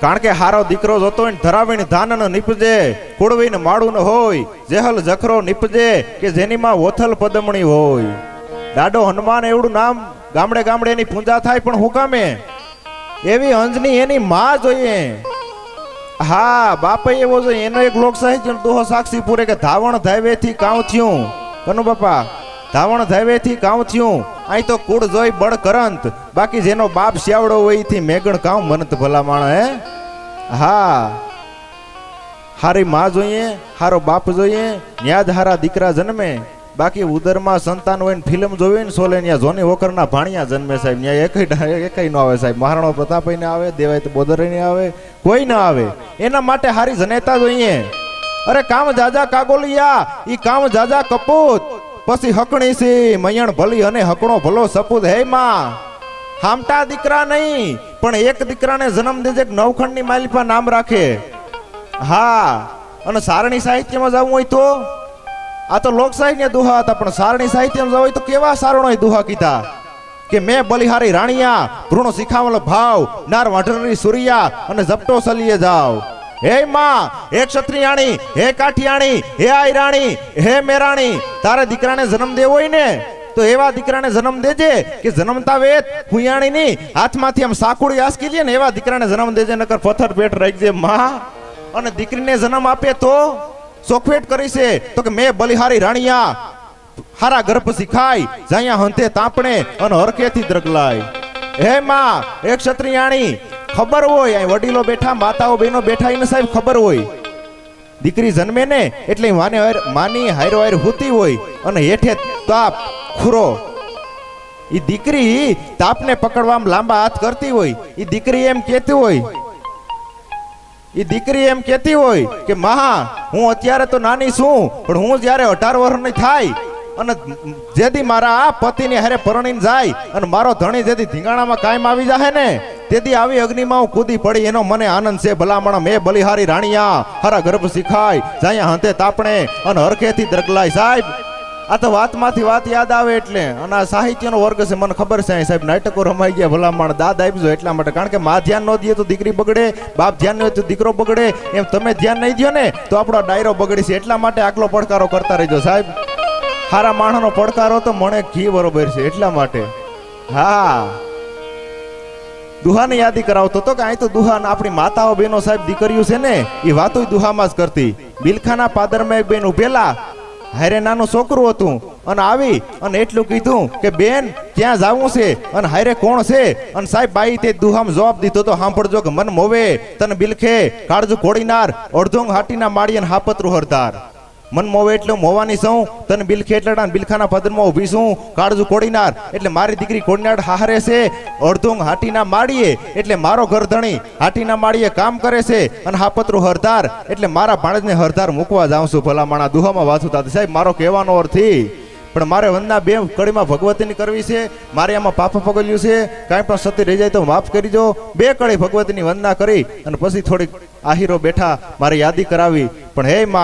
કારણ કે હારો દીકરો જોતો હોય ધરાવીને ધાન ન નીપજે, કુળવીને માળું ન હોય, જેહલ જખરો નીપજે કે જેની માં ઓથલ પદમણી હોય. દાડો હનુમાન એવડું નામ ગામડે ગામડે એની પૂજા થાય, પણ હું કામે એવી અંજની એની માં જોઈએ. હા, બાપે એવો જોઈએ. એનો એક લોક સાહિત્ય દોહો સાક્ષી પૂરે કે ધાવણ ધાવેથી કામ થયું. કનુ બાપા, ધાવણ ધાવેથી કામ થયું. અહીં તો કુળ જોઈ બળ કરંત, બાકી જેનો બાપ શ્યાવડો હોય થી મેગણ કામ મનત ભલા માણ. હે હા, હારી માં જોઈએ, હારો બાપ જોઈએ, ન્યાજ હારા દીકરા જન્મે. બાકી ઉદરમાં સંતાન હોય ને ફિલ્મ જોવી ને સોલે ન્યા જોની વોકરના ભાણિયા જન્મે સાહેબ. ન્યા એકઈ ન આવે સાહેબ. મહારાણો પ્રતાપ ને આવે, દેવાય તો બોદર ને આવે, કોઈ ના આવે. એના માટે હારી જનેતા જોઈએ. અરે કામ જાજા કાગોલિયા, ઈ કામ જાજા કપૂત, પછી હકણી સી મયણ ભલી અને હકણો ભલો સપૂત. હે માં, હામટા દીકરા નહીં પણ એક દીકરાને જન્મ દેજે, નવખંડની માલિપા નામ રાખે. હા, અને સારણી સાહિત્યમાં જવું હોય તો આ તો લોક સાહિત્ય દુહા હતા, પણ સારણી સાહિત્યમાં જવું હોય તો કેવા સારણો દુહા કીધા કે મેં બલિહારી રાણિયા, ભ્રૂણ શિખાવલ ભાવ, નાર વાઢરની સુરિયા અને ઝપટો સલીએ જાવ. હે માં, હે ક્ષત્રિયાણી, હે કાઠિયાણી, હે આયરાણી, હે મેરાણી, તારે દીકરાને જન્મ દેવો હોય ને તો એવા દીકરાને જન્મ દેજે કે જન્મતા વેત હુયાણી ની હાથમાંથી આમ સાકુડી આસકી લે ને એવા દીકરાને જન્મ દેજે, નકર પથ્થર પેટ રાખજે માં. અને દીકરીને જન્મ આપે તો સોખવેટ કરી છે તો કે મેં બલિહારી રાણિયા, હારા ગર્ભ શીખાય, જાયા હંતે તાપણે અને હરખેથી દ્રગલાય. હે માં, એક ક્ષત્રિયાણી, ખબર હોય અહીં વડીલો બેઠા, માતાઓ બહેનો બેઠા, એને સાહેબ ખબર હોય દીકરી જન્મે ને એટલે માની હાયરો હાયર હોતી હોય અને હેઠે તાપ ખુરો. ઈ દીકરી તાપને પકડવામાં લાંબા હાથ કરતી હોય. ઈ દીકરી એમ કહેતી હોય, ઈ દીકરી એમ કહેતી હોય કે મહા, હું અત્યારે તો નાની છું, પણ હું જ્યારે 18 વર્ષની થાય અને જેથી મારા પતિની હારે પરણીને જાય અને મારો ધણી જેથી ધીંગાણામાં કાયમ આવી જાય ને તેથી આવી અગ્નિમાં હું કૂદી પડી, એનો મને આનંદ છે. ભલામણ મેં બલિહારી રાણિયા, હારા ગર્ભ શીખાય, જાયા હંતે તાપણે અને હરખેથી દ્રગલાય. સાહેબ, આ તો વાતમાંથી વાત યાદ આવે એટલે. અને આ સાહિત્યનો વર્ગ છે, મને ખબર છે સાહેબ. નાટકો રમાઈ ગયા ભલામણ, દાદ આપજો એટલા માટે. કારણ કે માં ધ્યાન ન દે તો દીકરી બગડે, બાપ ધ્યાન ન હોય તો દીકરો બગડે. એમ તમે ધ્યાન નહીં દો ને તો આપણો ડાયરો બગડી છે. એટલા માટે આટલો પડકારો કરતા રહેજો સાહેબ. હારા માણસનો પડકારો તો મને ઘી બરોબર છે એટલા માટે. હા, દુહાની યાદી કરાવતો તો કે અહીં તો દુહા આપણી માતાઓ બહેનો સાહેબ દીકરીઓ છે ને એ વાતો દુહામાં જ કરતી. બિલખાના પાદરમાં એક બેન ઉભેલા, હારે નાનું છોકરું હતું અને આવી અને એટલું કીધું કે બેન ક્યાં જાવું છે અને હારે કોણ છે. અને સાહેબ બાઈ તે દુહામ જવાબ દીધો તો સાંભળજો કે મન મોવે તને બિલખે કાળજુ કોડીનાર, અડધોંગ હાટીના માળી અને હાપતરું હરદાર. મન મોવે એટલે મોવાની છું, તને બિલખે એટલે બિલખાના પદરમાં ઊભી છું, કાળજુ કોડીનાર એટલે મારી દીકરી કોડીનાર હારે છે, અડધોંગ હાટીના માળીએ એટલે મારો ઘરધણી હાટીના માળીએ કામ કરે છે, અને હાપતરું હરદાર એટલે મારા ભાણેજને હરદાર મૂકવા જાઉં છું. ભલા માણા દુહામાં વાતું થતી સાહેબ. મારો કહેવાનો અર્થ પણ મારે વંદના બે કડીમાં ભગવતીની કરવી છે. મારે આમાં પાપ પગલ્યું છે, કાંઈ પણ સતી રહી જાય તો માફ કરી દો. બે કડી ભગવતીની વંદના કરી અને પછી થોડીક આહીરો બેઠા મારે યાદી કરાવી. પણ હે માં